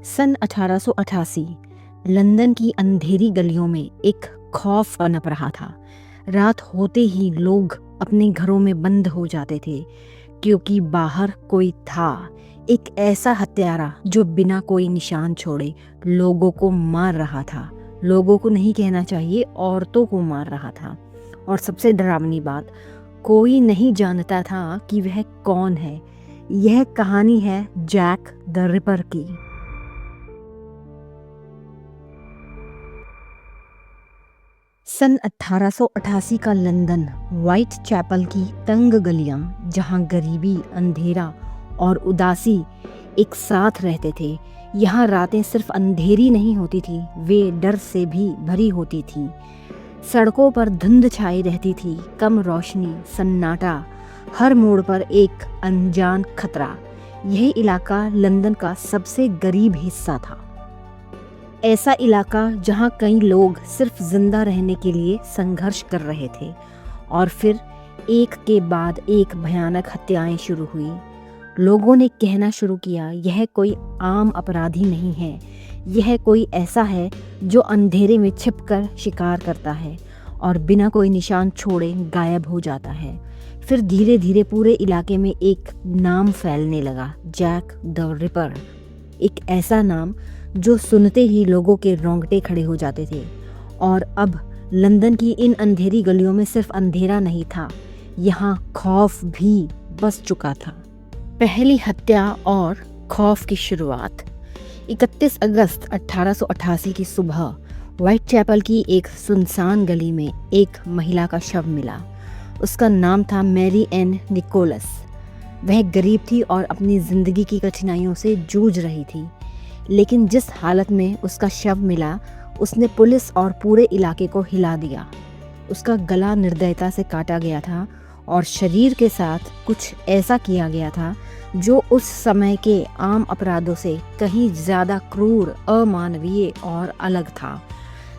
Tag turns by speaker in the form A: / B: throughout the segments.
A: सन 1888 London की अंधेरी गलियों में एक खौफ पनप रहा था। रात होते ही लोग अपने घरों में बंद हो जाते थे क्योंकि बाहर कोई था, एक ऐसा हत्यारा जो बिना कोई निशान छोड़े लोगों को मार रहा था। लोगों को नहीं कहना चाहिए, औरतों को मार रहा था। और सबसे डरावनी बात, कोई नहीं जानता था कि वह कौन है। यह कहानी है जैक द रिपर की। सन 1888 का लंदन, व्हाइट चैपल की तंग गलियां, जहां गरीबी, अंधेरा और उदासी एक साथ रहते थे। यहाँ रातें सिर्फ अंधेरी नहीं होती थी, वे डर से भी भरी होती थी। सड़कों पर धुंध छाई रहती थी, कम रोशनी, सन्नाटा, हर मोड़ पर एक अनजान खतरा। यह इलाका लंदन का सबसे गरीब हिस्सा था। ऐसा इलाका जहां कई लोग सिर्फ जिंदा रहने के लिए संघर्ष कर रहे थे। और फिर एक के बाद एक भयानक हत्याएं शुरू हुई। लोगों ने कहना शुरू किया, यह कोई आम अपराधी नहीं है, यह कोई ऐसा है जो अंधेरे में छिपकर शिकार करता है और बिना कोई निशान छोड़े गायब हो जाता है। फिर धीरे धीरे पूरे इलाके में एक नाम फैलने लगा, जैक द रिपर। एक ऐसा नाम जो सुनते ही लोगों के रोंगटे खड़े हो जाते थे। और अब लंदन की इन अंधेरी गलियों में सिर्फ अंधेरा नहीं था, यहाँ खौफ भी बस चुका था। पहली हत्या और खौफ की शुरुआत 31 अगस्त 1888 की सुबह व्हाइट चैपल की एक सुनसान गली में एक महिला का शव मिला। उसका नाम था मैरी एन निकोलस। वह गरीब थी और अपनी जिंदगी की कठिनाइयों से जूझ रही थी। लेकिन जिस हालत में उसका शव मिला, उसने पुलिस और पूरे इलाके को हिला दिया। उसका गला निर्दयता से काटा गया था और शरीर के साथ कुछ ऐसा किया गया था जो उस समय के आम अपराधों से कहीं ज़्यादा क्रूर, अमानवीय और अलग था।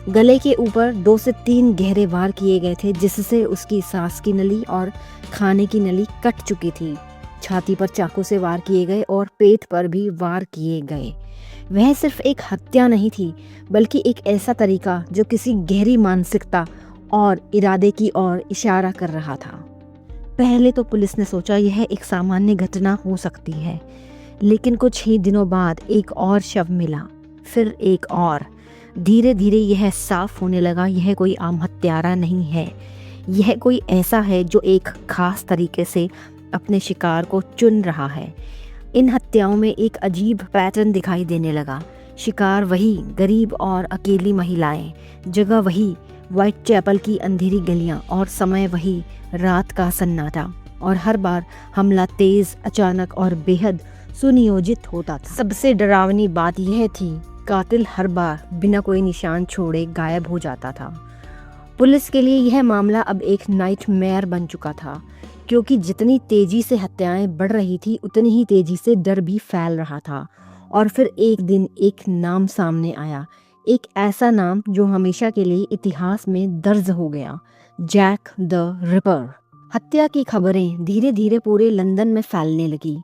A: गले के ऊपर 2 से 3 गहरे वार किए गए थे, जिससे उसकी सांस की नली और खाने की नली कट चुकी थी। छाती पर चाकू से वार किए गए और पेट पर भी वार किए गए। वह सिर्फ एक हत्या नहीं थी, बल्कि एक ऐसा तरीका जो किसी गहरी मानसिकता और इरादे की ओर इशारा कर रहा था। पहले तो पुलिस ने सोचा यह एक सामान्य घटना हो सकती है, लेकिन कुछ ही दिनों बाद एक और शव मिला, फिर एक और। धीरे धीरे यह साफ होने लगा, यह कोई आम हत्यारा नहीं है, यह कोई ऐसा है जो एक खास तरीके से अपने शिकार को चुन रहा है। इन हत्याओं में एक अजीब पैटर्न दिखाई देने लगा। शिकार वही, गरीब और अकेली महिलाएं, जगह वही, व्हाइट चैपल की अंधेरी गलियां, और समय वही, रात का सन्नाटा। और हर बार हमला तेज, अचानक और बेहद सुनियोजित होता था। सबसे डरावनी बात यह थी, कातिल हर बार बिना कोई निशान छोड़े गायब हो जाता था। पुलिस के लिए यह मामला अब एक नाइटमेयर बन चुका था, क्योंकि जितनी तेजी से हत्याएं बढ़ रही थी, उतनी ही तेजी से डर भी फैल रहा था। और फिर एक दिन एक नाम सामने आया, एक ऐसा नाम जो हमेशा के लिए इतिहास में दर्ज हो गया, जैक द रिपर। हत्या की खबरें धीरे धीरे पूरे लंदन में फैलने लगी।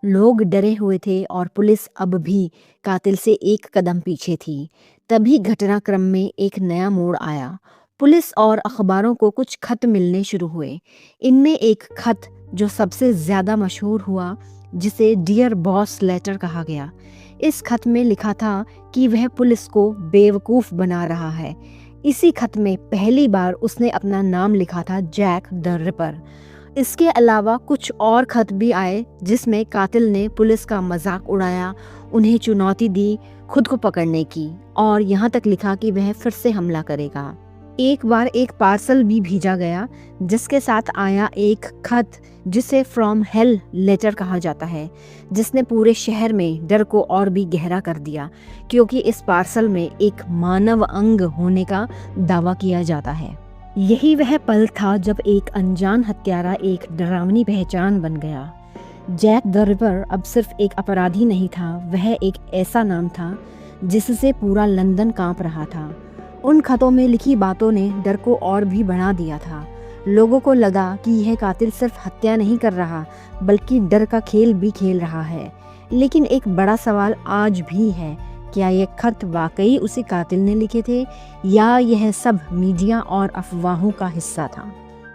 A: लोग डरे हुए थे और पुलिस अब भी कातिल से एक कदम पीछे थी। तभी घटनाक्रम में एक नया मोड़ आया। पुलिस और अखबारों को कुछ खत मिलने शुरू हुए। इनमें एक खत जो सबसे ज़्यादा मशहूर हुआ, जिसे डियर बॉस लेटर कहा गया। इस खत में लिखा था कि वह पुलिस को बेवकूफ़ बना रहा है। इसी खत में पहली बार उसने अपना नाम लिखा था, जैक द रिपर। इसके अलावा कुछ और खत भी आए जिसमें कातिल ने पुलिस का मजाक उड़ाया, उन्हें चुनौती दी खुद को पकड़ने की, और यहाँ तक लिखा कि वह फिर से हमला करेगा। एक बार एक पार्सल भी भेजा गया जिसके साथ आया एक खत जिसे फ्रॉम हेल लेटर कहा जाता है, जिसने पूरे शहर में डर को और भी गहरा कर दिया, क्योंकि इस पार्सल में एक मानव अंग होने का दावा किया जाता है। यही वह पल था जब एक अनजान हत्यारा एक डरावनी पहचान बन गया। जैक द रिपर अब सिर्फ एक अपराधी नहीं था, वह एक ऐसा नाम था जिससे पूरा लंदन कांप रहा था। उन खतों में लिखी बातों ने डर को और भी बढ़ा दिया था। लोगों को लगा कि यह कातिल सिर्फ हत्या नहीं कर रहा, बल्कि डर का खेल भी खेल रहा है। लेकिन एक बड़ा सवाल आज भी है, क्या ये खत वाकई उसी कातिल ने लिखे थे या यह सब मीडिया और अफवाहों का हिस्सा था?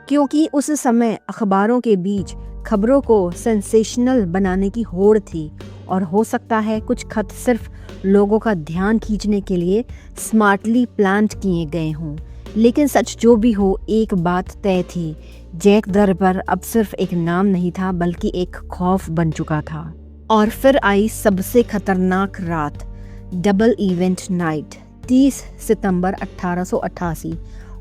A: क्योंकि उस समय अखबारों के बीच खबरों को सेंसेशनल बनाने की होड़ थी और हो सकता है कुछ खत सिर्फ लोगों का ध्यान खींचने के लिए स्मार्टली प्लान किए गए हों। लेकिन सच जो भी हो, एक बात तय थी, जैक द रिपर अब सिर्फ एक नाम नहीं था बल्कि एक खौफ बन चुका था। और फिर आई सबसे खतरनाक रात, डबल इवेंट नाइट, 30 सितंबर 1888।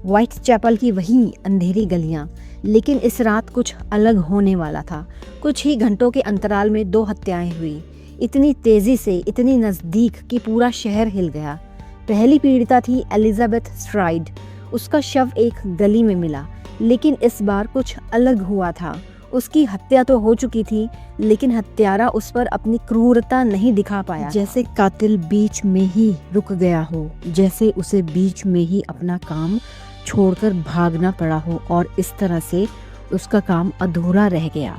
A: व्हाइट चैपल की वही अंधेरी गलियां, लेकिन इस रात कुछ अलग होने वाला था। कुछ ही घंटों के अंतराल में 2 हत्याएं हुई, इतनी तेजी से, इतनी नज़दीक कि पूरा शहर हिल गया। पहली पीड़िता थी एलिजाबेथ स्ट्राइड। उसका शव एक गली में मिला, लेकिन इस बार कुछ अलग हुआ था। उसकी हत्या तो हो चुकी थी, लेकिन हत्यारा उस पर अपनी क्रूरता नहीं दिखा पाया। जैसे कातिल बीच में ही रुक गया हो, जैसे उसे बीच में ही अपना काम छोड़कर भागना पड़ा हो और इस तरह से उसका काम अधूरा रह गया।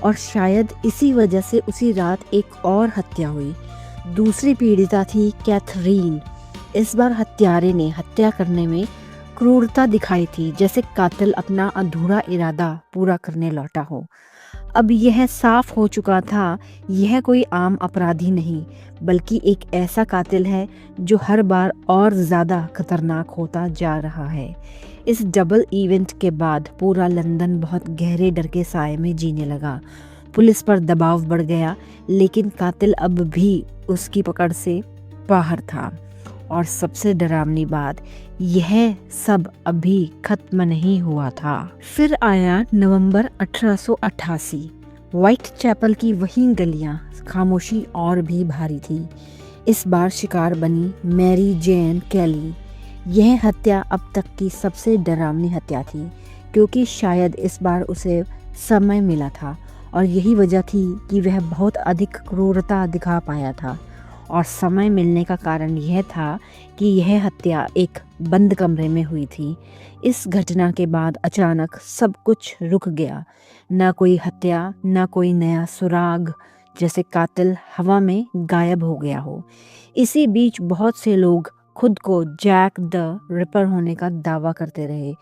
A: और शायद इसी वजह से उसी रात एक और हत्या हुई। दूसरी पीड़िता थी कैथरीन। इस बार हत्यारे ने हत्या करने में क्रूरता दिखाई थी, जैसे कातिल अपना अधूरा इरादा पूरा करने लौटा हो। अब यह साफ हो चुका था, यह कोई आम अपराधी नहीं, बल्कि एक ऐसा कातिल है जो हर बार और ज़्यादा खतरनाक होता जा रहा है। इस डबल इवेंट के बाद पूरा लंदन बहुत गहरे डर के साए में जीने लगा। पुलिस पर दबाव बढ़ गया, लेकिन कातिल अब भी उसकी पकड़ से बाहर था। और सबसे डरावनी बात, यह सब अभी खत्म नहीं हुआ था। फिर आया नवंबर 1888। व्हाइट चैपल की वही गलियां, खामोशी और भी भारी थी। इस बार शिकार बनी मैरी जेन कैली। यह हत्या अब तक की सबसे डरावनी हत्या थी, क्योंकि शायद इस बार उसे समय मिला था और यही वजह थी कि वह बहुत अधिक क्रूरता दिखा पाया था। और समय मिलने का कारण यह था कि यह हत्या एक बंद कमरे में हुई थी। इस घटना के बाद अचानक सब कुछ रुक गया। न कोई हत्या, न कोई नया सुराग, जैसे कातिल हवा में गायब हो गया हो। इसी बीच बहुत से लोग खुद को जैक द रिपर होने का दावा करते रहे,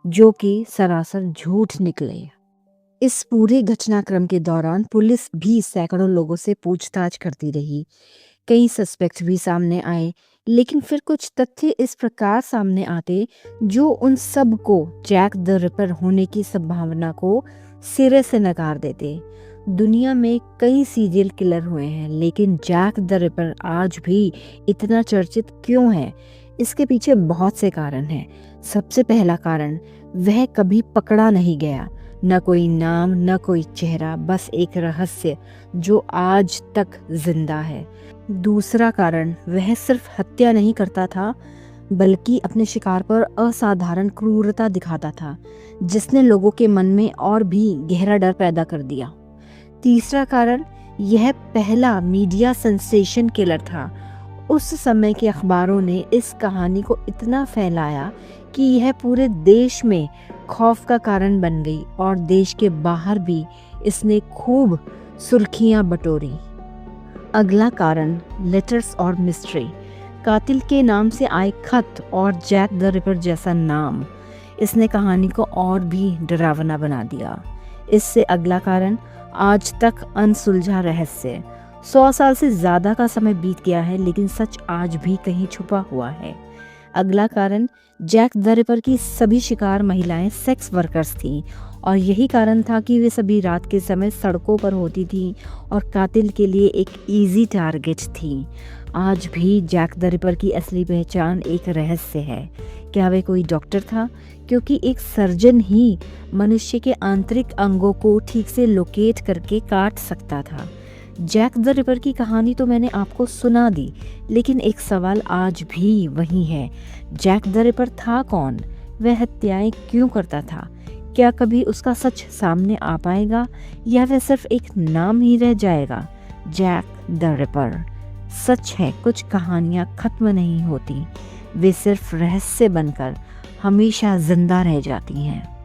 A: जो कि सरासर झूठ निकले। इस पूरे घटनाक्रम के दौरान पुलिस भी सैकड़ों लोगों से पूछताछ करती रही। कई सस्पेक्ट भी सामने आए, लेकिन फिर कुछ तथ्य इस प्रकार सामने आते जो उन सब को जैक द रिपर होने की संभावना को सिरे से नकार देते। दुनिया में कई सीरियल किलर हुए हैं, लेकिन जैक द रिपर आज भी इतना चर्चित क्यों है? इसके पीछे बहुत से कारण हैं। सबसे पहला कारण, वह कभी पकड़ा नहीं गया। न कोई नाम, न कोई चेहरा, बस एक रहस्य जो आज तक जिंदा है। दूसरा कारण, वह सिर्फ हत्या नहीं करता था, बल्कि अपने शिकार पर असाधारण क्रूरता दिखाता था, जिसने लोगों के मन में और भी गहरा डर पैदा कर दिया। तीसरा कारण, यह पहला मीडिया सेंसेशन किलर था। उस समय के अखबारों ने इस कहानी को इतना फैलाया कि यह पूरे देश में खौफ का कारण बन गई और देश के बाहर भी इसने खूब सुर्खियां बटोरी। अगला कारण, लेटर्स और मिस्ट्री। कातिल के नाम से आए खत और जैक द रिपर जैसा नाम, इसने कहानी को और भी डरावना बना दिया। इससे अगला कारण, आज तक अनसुलझा रहस्य। 100 साल से ज़्यादा का समय बीत गया है, लेकिन सच आज भी कहीं छुपा हुआ है। अगला कारण, जैक द रिपर की सभी शिकार महिलाएं सेक्स वर्कर्स थीं और यही कारण था कि वे सभी रात के समय सड़कों पर होती थीं और कातिल के लिए एक इजी टारगेट थीं। आज भी जैक द रिपर की असली पहचान एक रहस्य है। क्या वे कोई डॉक्टर था? क्योंकि एक सर्जन ही मनुष्य के आंतरिक अंगों को ठीक से लोकेट करके काट सकता था। जैक द रिपर की कहानी तो मैंने आपको सुना दी, लेकिन एक सवाल आज भी वही है, जैक द रिपर था कौन? वह हत्याएं क्यों करता था? क्या कभी उसका सच सामने आ पाएगा या वह सिर्फ एक नाम ही रह जाएगा? Jack the ripper. सच है, कुछ कहानियां खत्म नहीं होती, वे सिर्फ रहस्य बनकर हमेशा जिंदा रह जाती हैं।